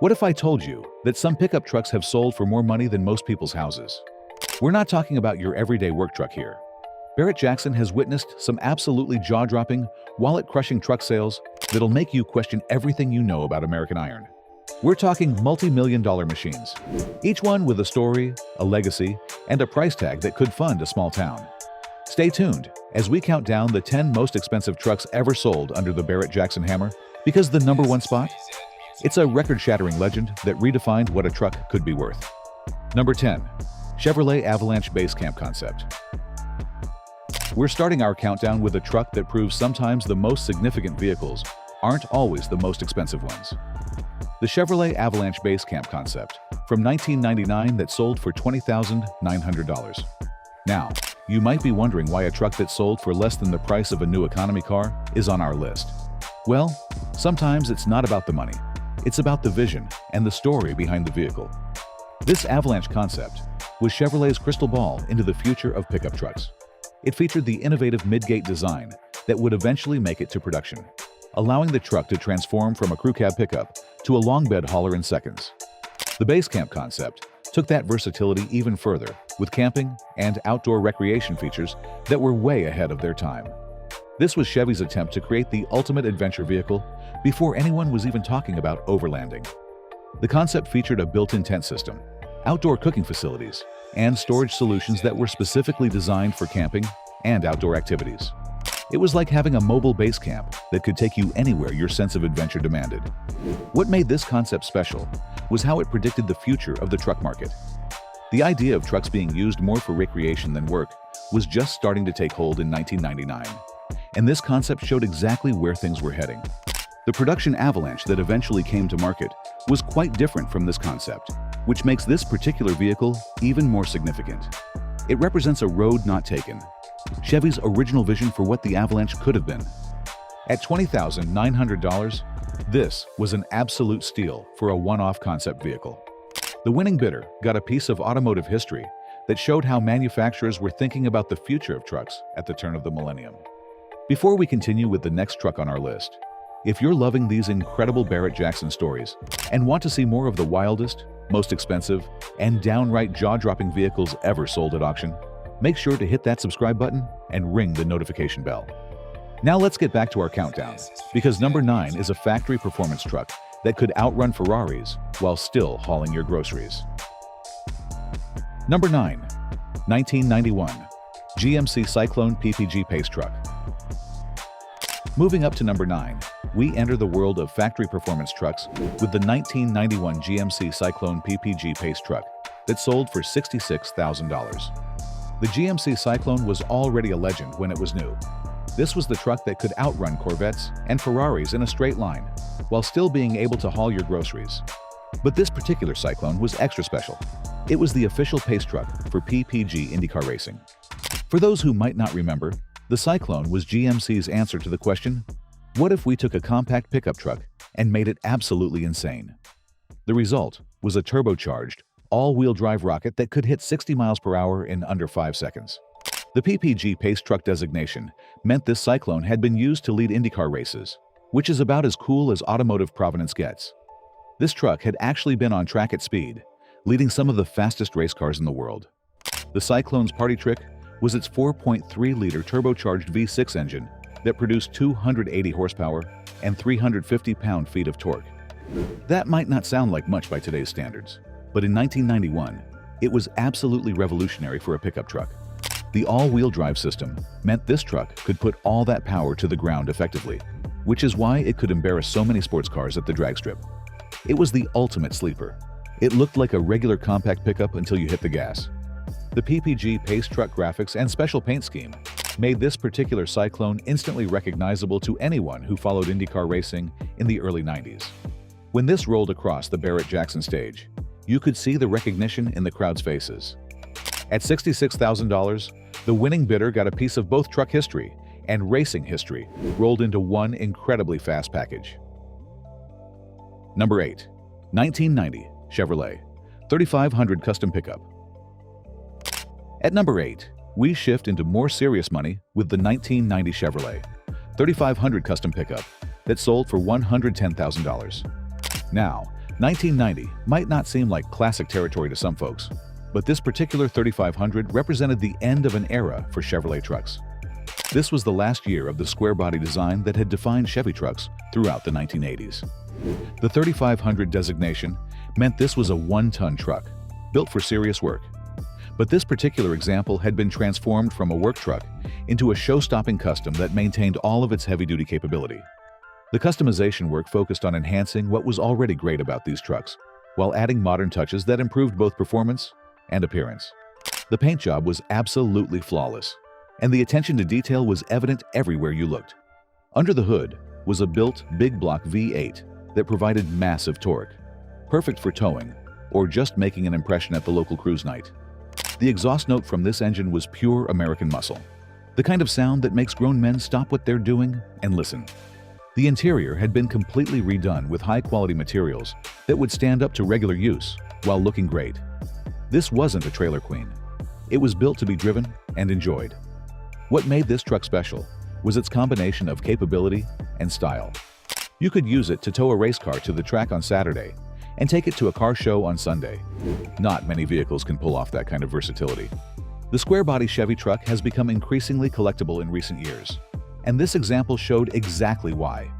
What if I told you that some pickup trucks have sold for more money than most people's houses? We're not talking about your everyday work truck here. Barrett-Jackson has witnessed some absolutely jaw-dropping, wallet-crushing truck sales that'll make you question everything you know about American iron. We're talking multi-million-dollar machines, each one with a story, a legacy, and a price tag that could fund a small town. Stay tuned as we count down the 10 most expensive trucks ever sold under the Barrett-Jackson hammer, because the number one spot? It's a record-shattering legend that redefined what a truck could be worth. Number 10. Chevrolet Avalanche Base Camp Concept. We're starting our countdown with a truck that proves sometimes the most significant vehicles aren't always the most expensive ones. The Chevrolet Avalanche Base Camp Concept from 1999 that sold for $20,900. Now, you might be wondering why a truck that sold for less than the price of a new economy car is on our list. Well, sometimes it's not about the money. It's about the vision and the story behind the vehicle. This Avalanche concept was Chevrolet's crystal ball into the future of pickup trucks. It featured the innovative mid-gate design that would eventually make it to production, allowing the truck to transform from a crew cab pickup to a long bed hauler in seconds. The base camp concept took that versatility even further with camping and outdoor recreation features that were way ahead of their time. This was Chevy's attempt to create the ultimate adventure vehicle before anyone was even talking about overlanding. The concept featured a built-in tent system, outdoor cooking facilities, and storage solutions that were specifically designed for camping and outdoor activities. It was like having a mobile base camp that could take you anywhere your sense of adventure demanded. What made this concept special was how it predicted the future of the truck market. The idea of trucks being used more for recreation than work was just starting to take hold in 1999, and this concept showed exactly where things were heading. The production Avalanche that eventually came to market was quite different from this concept, which makes this particular vehicle even more significant. It represents a road not taken, Chevy's original vision for what the Avalanche could have been. At $20,900, this was an absolute steal for a one-off concept vehicle. The winning bidder got a piece of automotive history that showed how manufacturers were thinking about the future of trucks at the turn of the millennium. Before we continue with the next truck on our list, if you're loving these incredible Barrett-Jackson stories and want to see more of the wildest, most expensive, and downright jaw-dropping vehicles ever sold at auction, make sure to hit that subscribe button and ring the notification bell. Now let's get back to our countdown, because number 9 is a factory performance truck that could outrun Ferraris while still hauling your groceries. Number 9. 1991 GMC Cyclone PPG Pace Truck. Moving up to number 9, we enter the world of factory performance trucks with the 1991 GMC Cyclone PPG Pace Truck that sold for $66,000. The GMC Cyclone was already a legend when it was new. This was the truck that could outrun Corvettes and Ferraris in a straight line, while still being able to haul your groceries. But this particular Cyclone was extra special. It was the official pace truck for PPG IndyCar racing. For those who might not remember, the Cyclone was GMC's answer to the question, what if we took a compact pickup truck and made it absolutely insane? The result was a turbocharged, all-wheel drive rocket that could hit 60 miles per hour in under 5 seconds. The PPG Pace Truck designation meant this Cyclone had been used to lead IndyCar races, which is about as cool as automotive provenance gets. This truck had actually been on track at speed, leading some of the fastest race cars in the world. The Cyclone's party trick was its 4.3-liter turbocharged V6 engine that produced 280 horsepower and 350 pound-feet of torque. That might not sound like much by today's standards, but in 1991, it was absolutely revolutionary for a pickup truck. The all-wheel drive system meant this truck could put all that power to the ground effectively, which is why it could embarrass so many sports cars at the drag strip. It was the ultimate sleeper. It looked like a regular compact pickup until you hit the gas. The PPG Pace Truck graphics and special paint scheme made this particular Cyclone instantly recognizable to anyone who followed IndyCar racing in the early 90s. When this rolled across the Barrett-Jackson stage, you could see the recognition in the crowd's faces. At $66,000, the winning bidder got a piece of both truck history and racing history rolled into one incredibly fast package. Number 8. 1990 Chevrolet 3500 Custom Pickup. At number 8, we shift into more serious money with the 1990 Chevrolet 3500 Custom Pickup that sold for $110,000. Now, 1990 might not seem like classic territory to some folks, but this particular 3500 represented the end of an era for Chevrolet trucks. This was the last year of the square body design that had defined Chevy trucks throughout the 1980s. The 3500 designation meant this was a one-ton truck, built for serious work. But this particular example had been transformed from a work truck into a show-stopping custom that maintained all of its heavy-duty capability. The customization work focused on enhancing what was already great about these trucks, while adding modern touches that improved both performance and appearance. The paint job was absolutely flawless, and the attention to detail was evident everywhere you looked. Under the hood was a built big block V8 that provided massive torque, perfect for towing or just making an impression at the local cruise night. The exhaust note from this engine was pure American muscle, the kind of sound that makes grown men stop what they're doing and listen. The interior had been completely redone with high-quality materials that would stand up to regular use while looking great. This wasn't a trailer queen. It was built to be driven and enjoyed. What made this truck special was its combination of capability and style. You could use it to tow a race car to the track on Saturday and take it to a car show on Sunday. Not many vehicles can pull off that kind of versatility. The square-body Chevy truck has become increasingly collectible in recent years, and this example showed exactly why.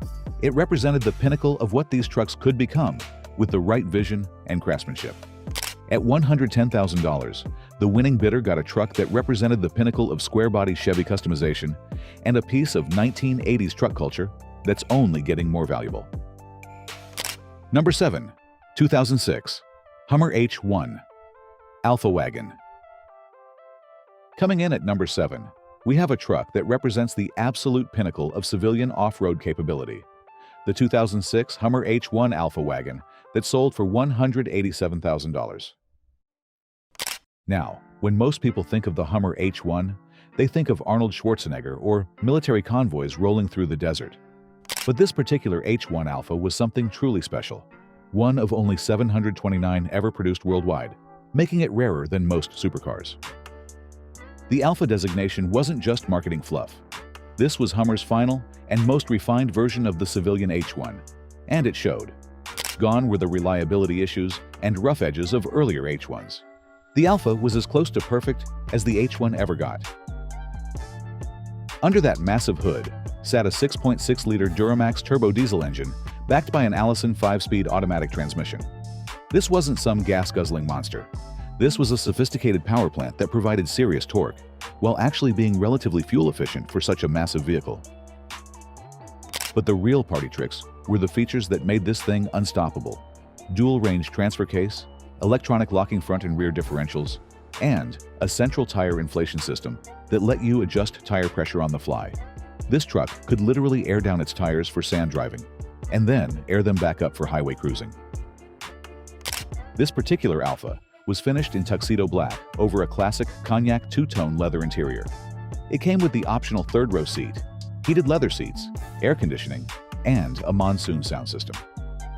It represented the pinnacle of what these trucks could become with the right vision and craftsmanship. At $110,000, the winning bidder got a truck that represented the pinnacle of square-body Chevy customization and a piece of 1980s truck culture that's only getting more valuable. Number 7. 2006 Hummer H1 Alpha Wagon. Coming in at number 7, we have a truck that represents the absolute pinnacle of civilian off-road capability. The 2006 Hummer H1 Alpha Wagon that sold for $187,000. Now, when most people think of the Hummer H1, they think of Arnold Schwarzenegger or military convoys rolling through the desert. But this particular H1 Alpha was something truly special. One of only 729 ever produced worldwide, making it rarer than most supercars. The Alpha designation wasn't just marketing fluff. This was Hummer's final and most refined version of the civilian H1, and it showed. Gone were the reliability issues and rough edges of earlier H1s. The Alpha was as close to perfect as the H1 ever got. Under that massive hood sat a 6.6-liter Duramax turbo diesel engine backed by an Allison 5-speed automatic transmission. This wasn't some gas-guzzling monster. This was a sophisticated power plant that provided serious torque, while actually being relatively fuel-efficient for such a massive vehicle. But the real party tricks were the features that made this thing unstoppable. Dual-range transfer case, electronic locking front and rear differentials, and a central tire inflation system that let you adjust tire pressure on the fly. This truck could literally air down its tires for sand driving, and then air them back up for highway cruising. This particular Alpha was finished in tuxedo black over a classic cognac two-tone leather interior. It came with the optional third-row seat, heated leather seats, air conditioning, and a monsoon sound system.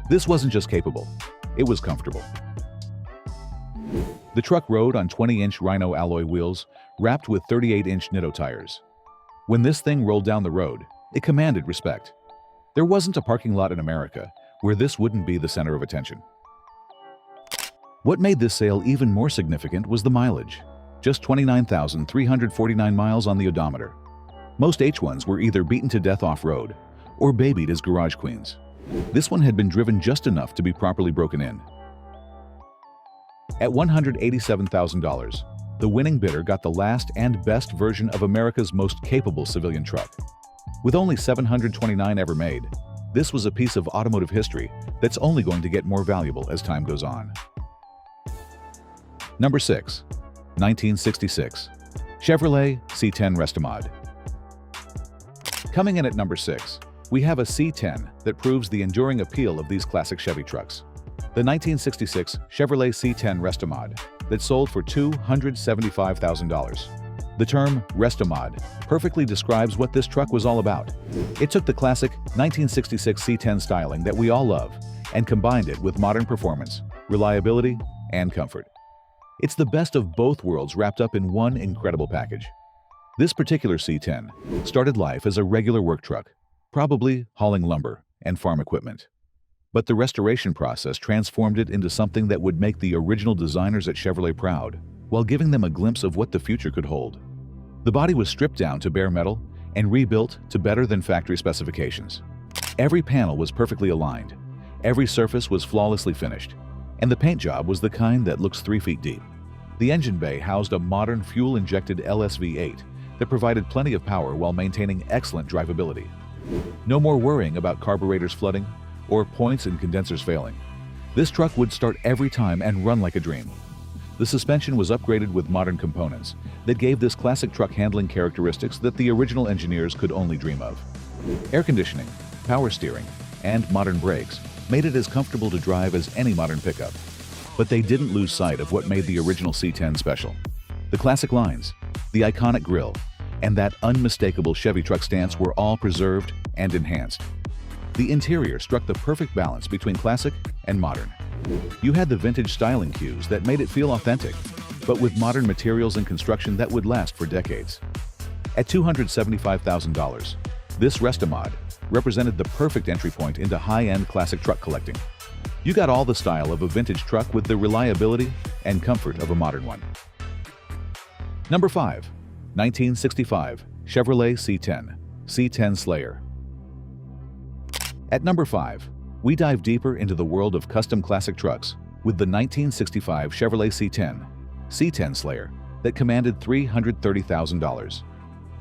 This wasn't just capable, it was comfortable. The truck rode on 20-inch Rhino alloy wheels wrapped with 38-inch Nitto tires. When this thing rolled down the road, it commanded respect. There wasn't a parking lot in America where this wouldn't be the center of attention. What made this sale even more significant was the mileage. Just 29,349 miles on the odometer. Most H1s were either beaten to death off-road or babied as garage queens. This one had been driven just enough to be properly broken in. At $187,000, the winning bidder got the last and best version of America's most capable civilian truck. With only 729 ever made, this was a piece of automotive history that's only going to get more valuable as time goes on. Number 6. 1966 Chevrolet C10 Restod. Coming in at number 6, we have a C10 that proves the enduring appeal of these classic Chevy trucks. The 1966 Chevrolet C10 Restod that sold for $275,000. The term Restod perfectly describes what this truck was all about. It took the classic 1966 C10 styling that we all love and combined it with modern performance, reliability, and comfort. It's the best of both worlds wrapped up in one incredible package. This particular C10 started life as a regular work truck, probably hauling lumber and farm equipment. But the restoration process transformed it into something that would make the original designers at Chevrolet proud, while giving them a glimpse of what the future could hold. The body was stripped down to bare metal and rebuilt to better than factory specifications. Every panel was perfectly aligned, every surface was flawlessly finished, and the paint job was the kind that looks 3 feet deep. The engine bay housed a modern fuel-injected LSV8 that provided plenty of power while maintaining excellent drivability. No more worrying about carburetors flooding or points in condensers failing. This truck would start every time and run like a dream. The suspension was upgraded with modern components that gave this classic truck handling characteristics that the original engineers could only dream of. Air conditioning, power steering, and modern brakes made it as comfortable to drive as any modern pickup. But they didn't lose sight of what made the original C10 special. The classic lines, the iconic grille, and that unmistakable Chevy truck stance were all preserved and enhanced. The interior struck the perfect balance between classic and modern. You had the vintage styling cues that made it feel authentic, but with modern materials and construction that would last for decades. At $275,000, this Restod represented the perfect entry point into high-end classic truck collecting. You got all the style of a vintage truck with the reliability and comfort of a modern one. Number 5. 1965 Chevrolet C10 Slayer. At number 5, we dive deeper into the world of custom classic trucks with the 1965 Chevrolet C10 Slayer that commanded $330,000.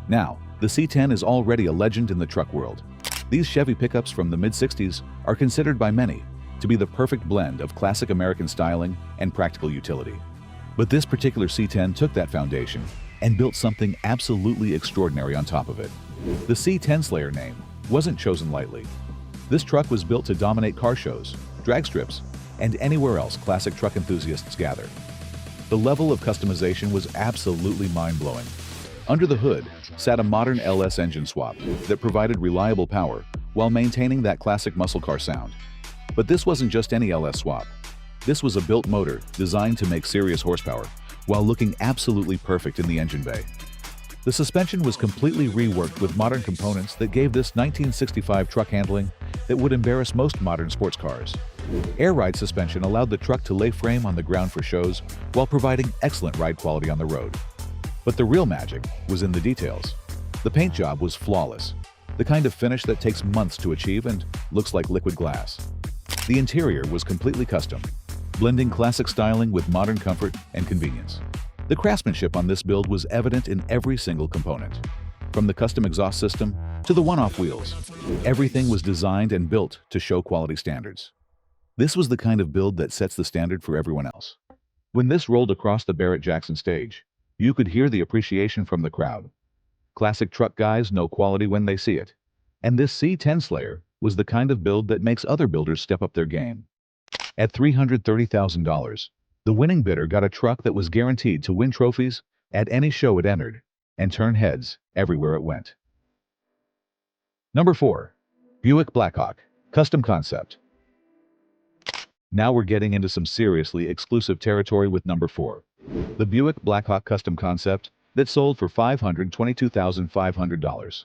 Now, the C10 is already a legend in the truck world. These Chevy pickups from the mid-60s are considered by many to be the perfect blend of classic American styling and practical utility. But this particular C10 took that foundation and built something absolutely extraordinary on top of it. The C10 Slayer name wasn't chosen lightly. This truck was built to dominate car shows, drag strips, and anywhere else classic truck enthusiasts gather. The level of customization was absolutely mind-blowing. Under the hood sat a modern LS engine swap that provided reliable power while maintaining that classic muscle car sound. But this wasn't just any LS swap. This was a built motor designed to make serious horsepower while looking absolutely perfect in the engine bay. The suspension was completely reworked with modern components that gave this 1965 truck handling that would embarrass most modern sports cars. Air ride suspension allowed the truck to lay frame on the ground for shows while providing excellent ride quality on the road. But the real magic was in the details. The paint job was flawless, the kind of finish that takes months to achieve and looks like liquid glass. The interior was completely custom, blending classic styling with modern comfort and convenience. The craftsmanship on this build was evident in every single component. From the custom exhaust system to the one-off wheels, everything was designed and built to show quality standards. This was the kind of build that sets the standard for everyone else. When this rolled across the Barrett-Jackson stage, you could hear the appreciation from the crowd. Classic truck guys know quality when they see it. And this C10 Slayer was the kind of build that makes other builders step up their game. At $330,000, the winning bidder got a truck that was guaranteed to win trophies at any show it entered and turn heads everywhere it went. Number 4. Buick Blackhawk Custom Concept. Now we're getting into some seriously exclusive territory with number 4. The Buick Blackhawk Custom Concept that sold for $522,500.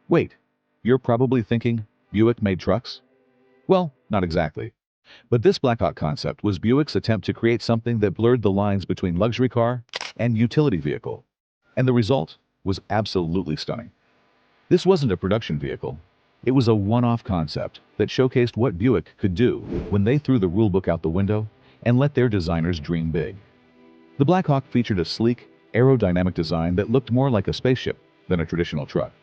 Wait, you're probably thinking Buick made trucks? Well, not exactly. But this Blackhawk concept was Buick's attempt to create something that blurred the lines between luxury car and utility vehicle. And the result was absolutely stunning. This wasn't a production vehicle. It was a one-off concept that showcased what Buick could do when they threw the rulebook out the window and let their designers dream big. The Blackhawk featured a sleek, aerodynamic design that looked more like a spaceship than a traditional truck.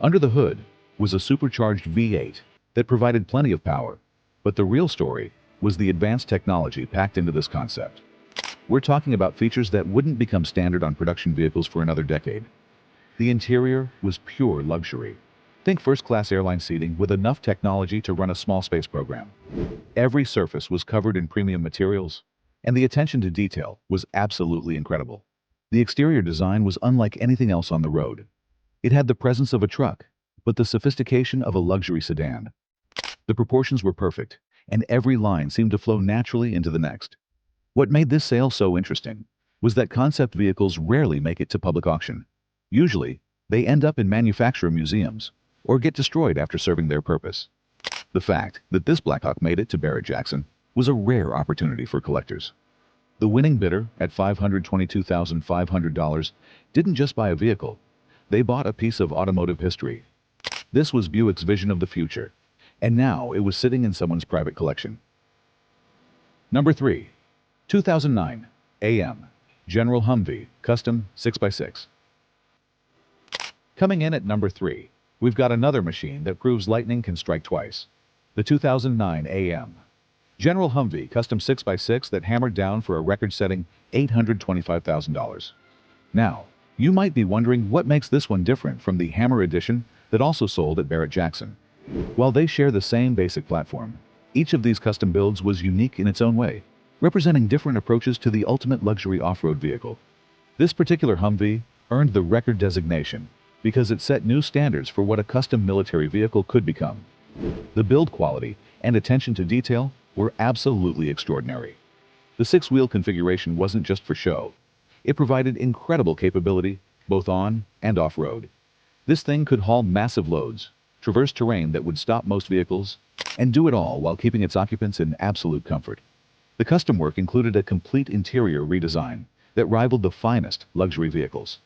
Under the hood was a supercharged V8 that provided plenty of power, but the real story was the advanced technology packed into this concept. We're talking about features that wouldn't become standard on production vehicles for another decade. The interior was pure luxury. Think first-class airline seating with enough technology to run a small space program. Every surface was covered in premium materials, and the attention to detail was absolutely incredible. The exterior design was unlike anything else on the road. It had the presence of a truck, but the sophistication of a luxury sedan. The proportions were perfect, and every line seemed to flow naturally into the next. What made this sale so interesting was that concept vehicles rarely make it to public auction. Usually, they end up in manufacturer museums or get destroyed after serving their purpose. The fact that this Blackhawk made it to Barrett-Jackson was a rare opportunity for collectors. The winning bidder at $522,500 didn't just buy a vehicle, they bought a piece of automotive history. This was Buick's vision of the future, and now it was sitting in someone's private collection. Number 3. 2009 AM General Humvey Custom 6x6. Coming in at number 3, we've got another machine that proves lightning can strike twice. The 2009 AM General Humvey Custom 6x6 that hammered down for a record-setting $825,000. Now, you might be wondering what makes this one different from the Hammer Edition that also sold at Barrett-Jackson. While they share the same basic platform, each of these custom builds was unique in its own way, representing different approaches to the ultimate luxury off-road vehicle. This particular Humvee earned the record designation because it set new standards for what a custom military vehicle could become. The build quality and attention to detail were absolutely extraordinary. The six-wheel configuration wasn't just for show. It provided incredible capability, both on and off-road. This thing could haul massive loads, traverse terrain that would stop most vehicles, and do it all while keeping its occupants in absolute comfort. The custom work included a complete interior redesign that rivaled the finest luxury vehicles.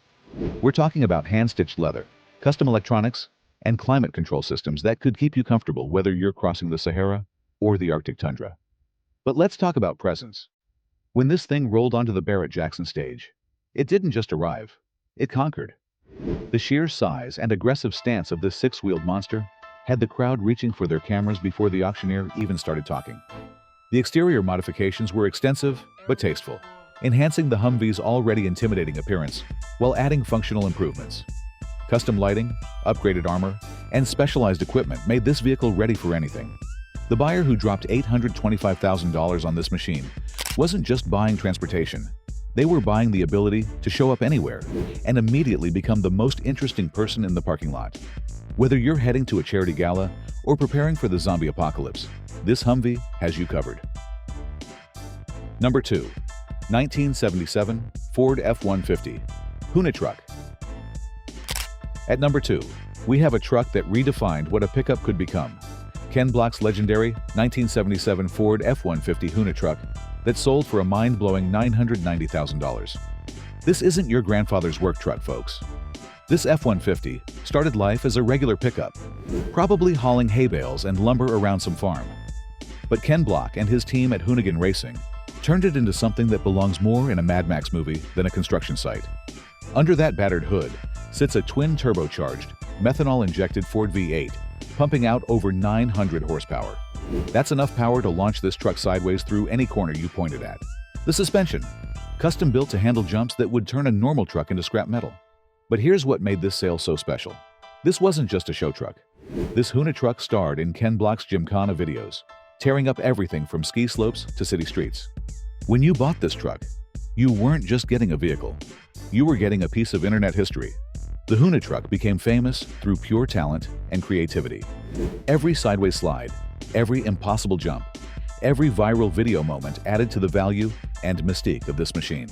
We're talking about hand-stitched leather, custom electronics, and climate control systems that could keep you comfortable whether you're crossing the Sahara or the Arctic tundra. But let's talk about presence. When this thing rolled onto the Barrett-Jackson stage, it didn't just arrive, it conquered. The sheer size and aggressive stance of this six-wheeled monster had the crowd reaching for their cameras before the auctioneer even started talking. The exterior modifications were extensive but tasteful, enhancing the Humvee's already intimidating appearance while adding functional improvements. Custom lighting, upgraded armor, and specialized equipment made this vehicle ready for anything. The buyer who dropped $825,000 on this machine wasn't just buying transportation. They were buying the ability to show up anywhere and immediately become the most interesting person in the parking lot. Whether you're heading to a charity gala or preparing for the zombie apocalypse, this Humvee has you covered. Number 2. 1977 Ford F-150 Huna Truck. At number 2, we have a truck that redefined what a pickup could become. Ken Block's legendary 1977 Ford F-150 Huna Truck that sold for a mind-blowing $990,000. This isn't your grandfather's work truck, folks. This F-150 started life as a regular pickup, probably hauling hay bales and lumber around some farm. But Ken Block and his team at Hoonigan Racing turned it into something that belongs more in a Mad Max movie than a construction site. Under that battered hood sits a twin-turbocharged, methanol-injected Ford V8, pumping out over 900 horsepower. That's enough power to launch this truck sideways through any corner you point it at. The suspension, custom built to handle jumps that would turn a normal truck into scrap metal. But here's what made this sale so special. This wasn't just a show truck. This Huna truck starred in Ken Block's Gymkhana videos, tearing up everything from ski slopes to city streets. When you bought this truck, you weren't just getting a vehicle. You were getting a piece of internet history. The Huna truck became famous through pure talent and creativity. Every sideways slide, every impossible jump, every viral video moment added to the value and mystique of this machine.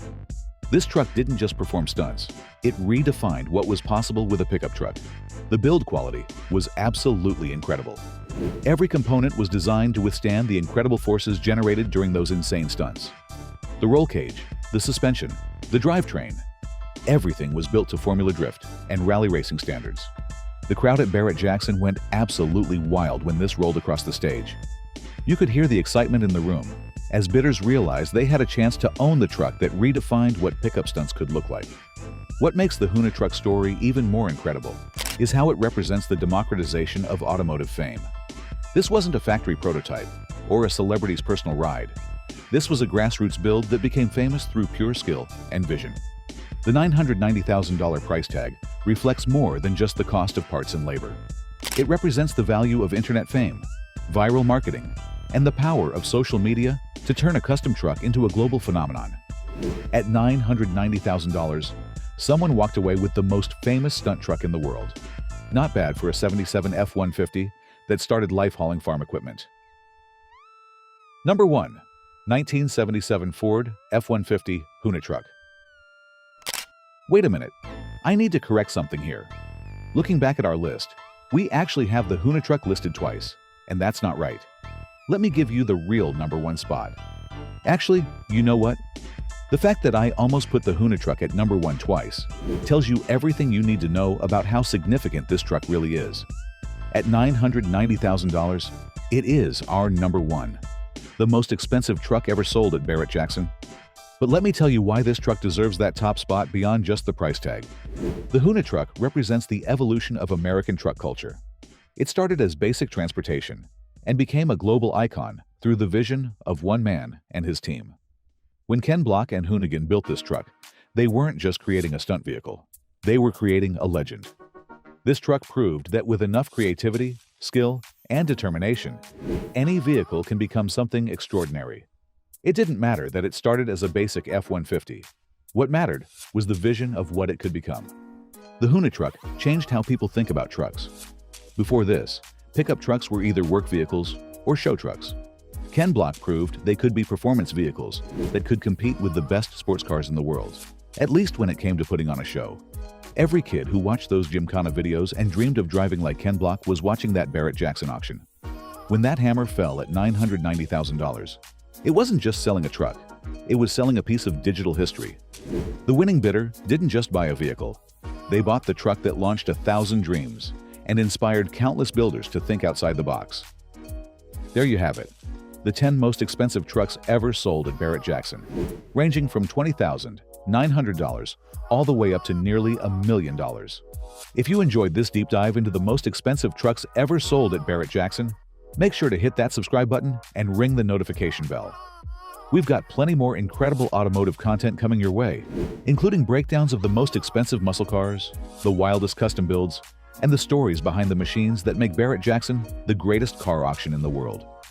This truck didn't just perform stunts, it redefined what was possible with a pickup truck. The build quality was absolutely incredible. Every component was designed to withstand the incredible forces generated during those insane stunts. The roll cage, the suspension, the drivetrain, everything was built to Formula Drift and rally racing standards. The crowd at Barrett-Jackson went absolutely wild when this rolled across the stage. You could hear the excitement in the room as bidders realized they had a chance to own the truck that redefined what pickup stunts could look like. What makes the Huna truck story even more incredible is how it represents the democratization of automotive fame. This wasn't a factory prototype or a celebrity's personal ride. This was a grassroots build that became famous through pure skill and vision. The $990,000 price tag reflects more than just the cost of parts and labor. It represents the value of internet fame, viral marketing, and the power of social media to turn a custom truck into a global phenomenon. At $990,000, someone walked away with the most famous stunt truck in the world. Not bad for a '77 F-150 that started life hauling farm equipment. Number 1. 1977 Ford F-150 Huna Truck. Wait a minute, I need to correct something here. Looking back at our list, we actually have the Huna Truck listed twice, and that's not right. Let me give you the real number one spot. Actually, you know what? The fact that I almost put the Huna Truck at number one twice tells you everything you need to know about how significant this truck really is. At $990,000, it is our number one, the most expensive truck ever sold at Barrett-Jackson. But let me tell you why this truck deserves that top spot beyond just the price tag. The Huna Truck represents the evolution of American truck culture. It started as basic transportation and became a global icon through the vision of one man and his team. When Ken Block and Hoonigan built this truck, they weren't just creating a stunt vehicle. They were creating a legend. This truck proved that with enough creativity, skill, and determination, any vehicle can become something extraordinary. It didn't matter that it started as a basic F-150. What mattered was the vision of what it could become. The Huna Truck changed how people think about trucks. Before this, pickup trucks were either work vehicles or show trucks. Ken Block proved they could be performance vehicles that could compete with the best sports cars in the world, at least when it came to putting on a show. Every kid who watched those Gymkhana videos and dreamed of driving like Ken Block was watching that Barrett-Jackson auction. When that hammer fell at $990,000, it wasn't just selling a truck, it was selling a piece of digital history. The winning bidder didn't just buy a vehicle. They bought the truck that launched 1,000 dreams and inspired countless builders to think outside the box. There you have it, the 10 most expensive trucks ever sold at Barrett-Jackson, ranging from $20,900 all the way up to nearly $1 million. If you enjoyed this deep dive into the most expensive trucks ever sold at Barrett-Jackson, make sure to hit that subscribe button and ring the notification bell. We've got plenty more incredible automotive content coming your way, including breakdowns of the most expensive muscle cars, the wildest custom builds, and the stories behind the machines that make Barrett-Jackson the greatest car auction in the world.